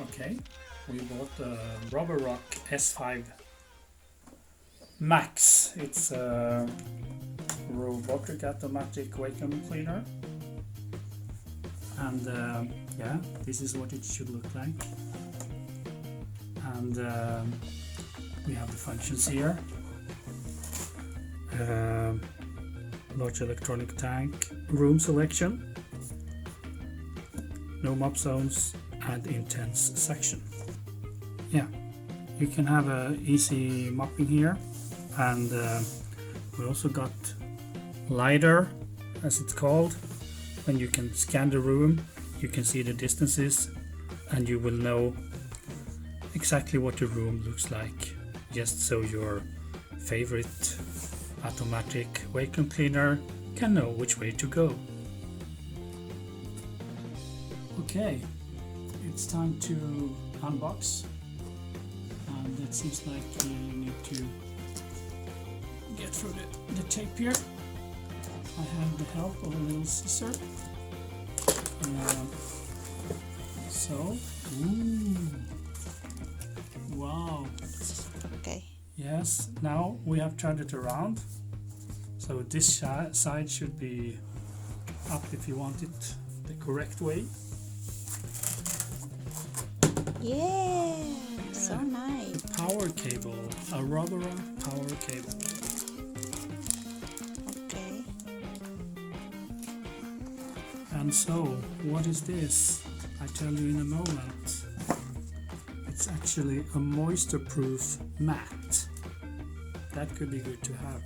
Okay, we bought the Roborock S5 Max. It's a robotic automatic vacuum cleaner, and yeah, this is what it should look like. And we have the functions here. Large electronic tank, room selection, no mop zones, and intense section. Yeah, you can have a easy mopping here, and we also got LiDAR, as it's called. When you can scan the room, you can see the distances, and you will know exactly what the room looks like, just so your favorite automatic vacuum cleaner can know which way to go. Okay, it's time to unbox, and it seems like you need to get through the tape here. I have the help of a little scissor. So, wow. Okay. Yes, now we have turned it around. So this side should be up if you want it the correct way. Yeah, so nice. The power cable, a Roborock power cable. Okay. And so, what is this? I tell you in a moment. It's actually a moisture-proof mat. That could be good to have.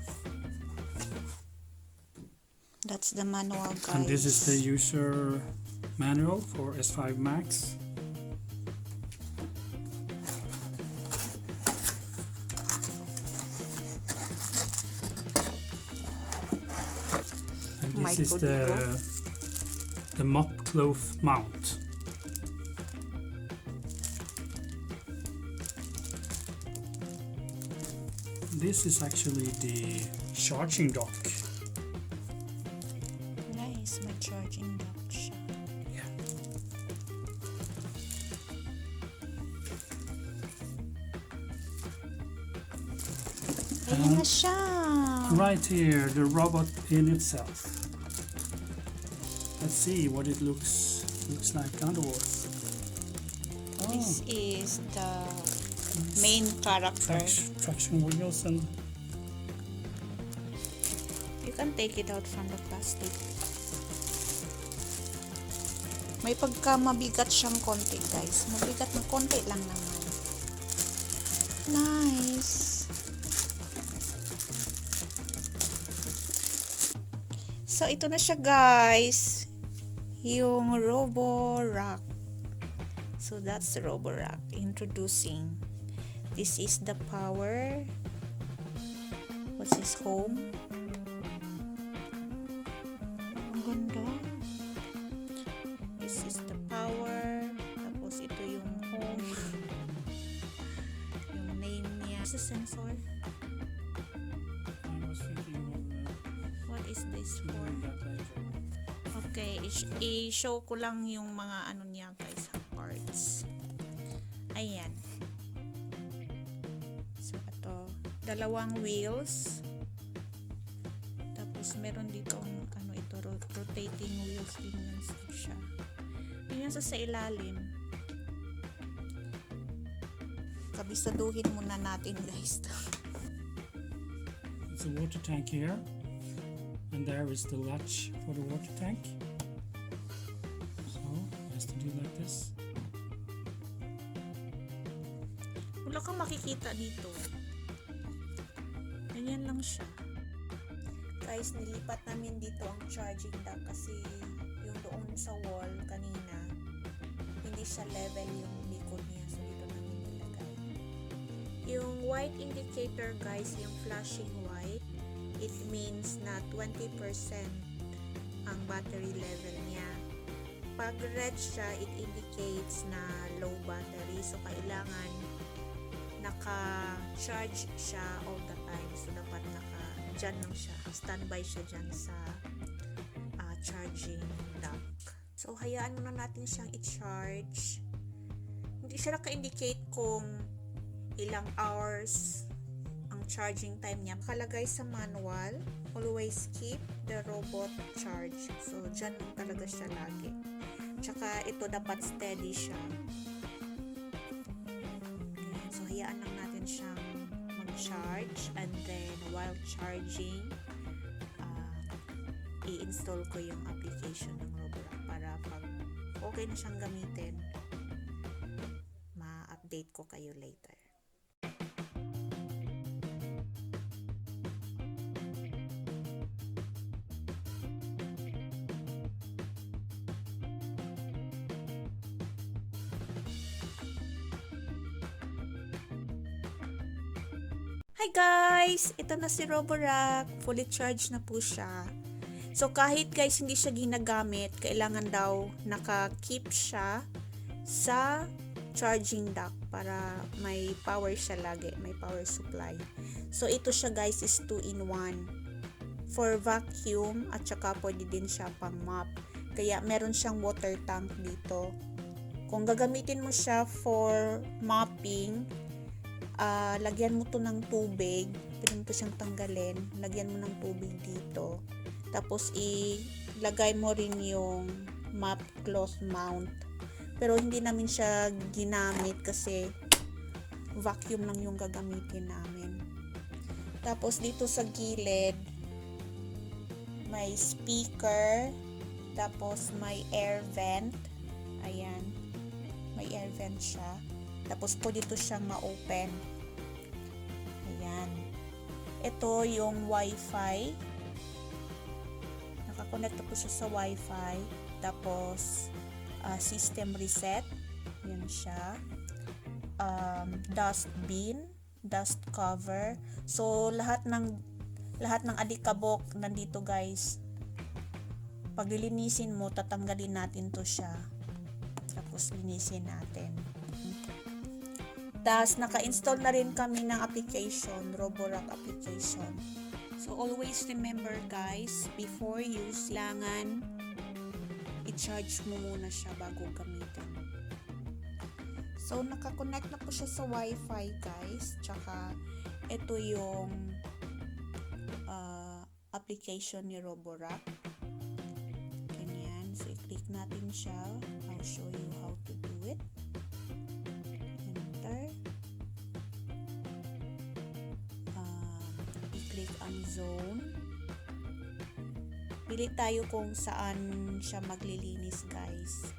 That's the manual, guys. And this is the user manual for S5 Max. And this is the mop cloth mount. This is actually the charging dock. Nice, may charging dock siya. Yeah. Ayan na siya. Right here, the robot in itself. Let's see what it looks like underwater. Oh, This is the main character. traction wheels, and You can take it out from the plastic. May pagka mabigat siyang konti, guys. Mabigat na konti lang naman. Nice. So, ito na siya, guys. Yung Roborock. So, that's the Roborock. Introducing. This is the power. What's his home? Ang ganda. This is the power. Tapos ito yung home. Yung name niya. This is sensor. I was thinking of What is this for? doing that later. Okay, i-show ko lang yung mga ano niya, guys, parts. Ayan. So, ito. Dalawang wheels. Tapos, meron dito ano ito, rotating wheels din yan siya. Yun yung sa ilalim. Kabisaduhin muna natin, guys. It's a water tank here, and there is the latch for the water tank. So, it has to do like this. Wala kang makikita dito. Ganyan lang siya. Guys, nilipat namin dito ang charging dock kasi yung doon sa wall kanina, hindi siya level yung likod niya. So, dito namin nilagay. Yung white indicator, guys, yung flashing white, it means na 20% ang battery level niya. Pag red siya, it indicates na low battery. So, kailangan naka-charge siya all the time. So, dapat dyan lang siya. Standby siya dyan sa charging dock. So, hayaan muna natin siyang i-charge. hindi siya naka-indicate kung ilang hours ang charging time niya. Nakalagay sa manual, always keep the robot charge. So, dyan lang talaga siya lagi. Tsaka, ito dapat steady siya. Okay, so, hayaan lang natin siyang mag-charge. And then, while charging, i-install ko yung application ng Roborock para pag okay na siyang gamitin, ma-update ko kayo later. Hi guys! Ito na si Roborock. Fully charged na po siya. So kahit guys hindi siya ginagamit, kailangan daw naka-keep siya sa charging dock para may power siya lagi, may power supply. So ito siya guys is 2-in-1 for vacuum at saka pwede din siya pang mop. Kaya meron siyang water tank dito. Kung gagamitin mo siya for mopping, lagyan mo to ng tubig, pwede mo to siyang tanggalin, lagyan mo ng tubig dito, tapos ilagay mo rin yung mop cloth mount, pero hindi namin siya ginamit kasi vacuum lang yung gagamitin namin. Tapos dito sa gilid may speaker, tapos may air vent, ayan, may air vent siya. Tapos po dito siyang ma-open. Ayan. Ito yung Wi-Fi. Nakakonect po siya sa Wi-Fi. Tapos, system reset. Yan siya. Dust bin. Dust cover. So, lahat ng alikabok nandito guys. Pag lilinisin mo, tatanggalin natin to siya. Tapos, linisin natin. Tapos, naka-install na rin kami ng application, Roborock application. So, always remember guys, before use, kailangan i-charge mo muna siya bago gamitin. So, naka-connect na po siya sa Wi-Fi guys. Tsaka, ito yung application ni Roborock. Ganyan. So, i-click natin siya. I'll show you how to do it. I-click ang zone. Pili tayo kung saan siya maglilinis guys.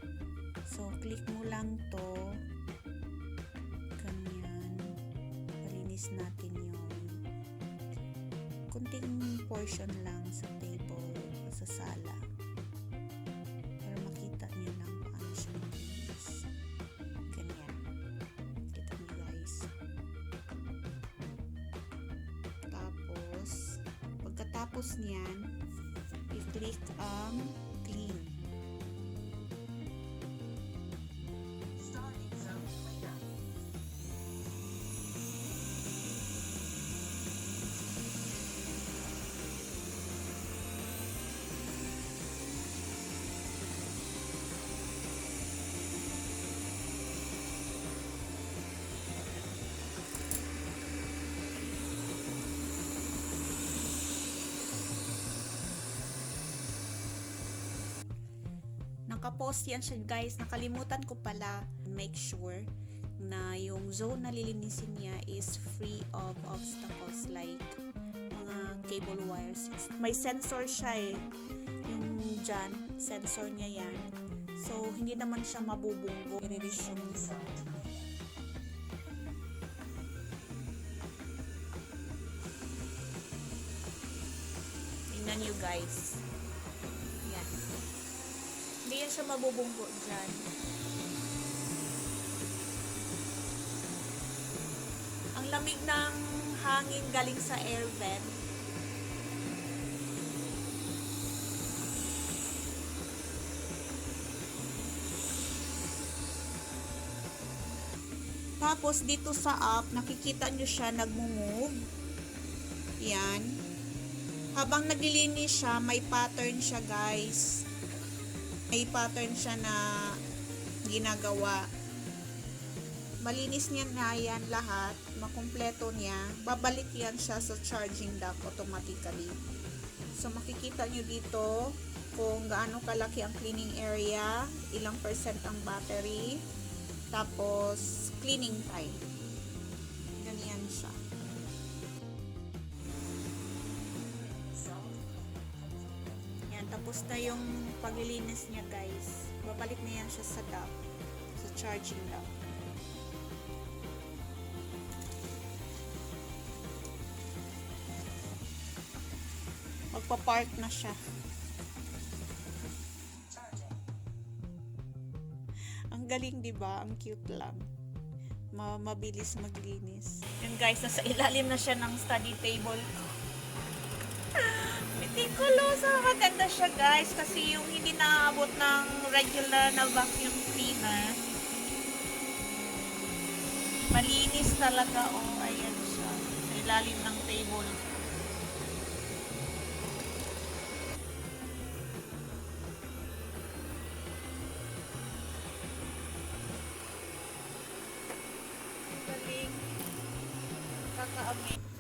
So click mo lang to. Ganyan. Palinis natin yung kunting portion lang sa table o sa sala. Para makita niyo lang paano siya maglinis. Ganyan. Kita niyo guys. Pagkatapos niyan, i-click ang clean. Nakapost yan siya guys. Nakalimutan ko pala. Make sure na yung zone na lilinisin niya is free of obstacles like mga cable wires. May sensor siya yung dyan, sensor niya yan. So, hindi naman siya mabubunggo. I-release yung sound. Tingnan nyo guys. Yan. Hindi yan siya mabubunggo dyan. Ang lamig ng hangin galing sa air vent. Tapos dito sa app, nakikita nyo siya nagmo-move. Yan. Habang naglilinis siya, may pattern siya guys. May pattern siya na ginagawa. malinis niya na yan lahat, makumpleto niya, babalik yan siya sa charging dock automatically. So makikita nyo dito kung gaano kalaki ang cleaning area, ilang percent ang battery, tapos cleaning time. Ganyan siya. Yan, tapos na yung paglilinis niya guys. Babalik na yan siya sa dock, sa charging dock. Magpa-park na siya. Ang galing, 'di ba? Ang cute lang. Mabilis maglinis. Yan guys, nasa ilalim na siya ng study table. Meticulous. Maganda siya guys kasi yung hindi naabot ng regular na vacuum cleaner. Malinis talaga. Oh, ayan siya. Sa ilalim ng table. Galing. Kakaamin.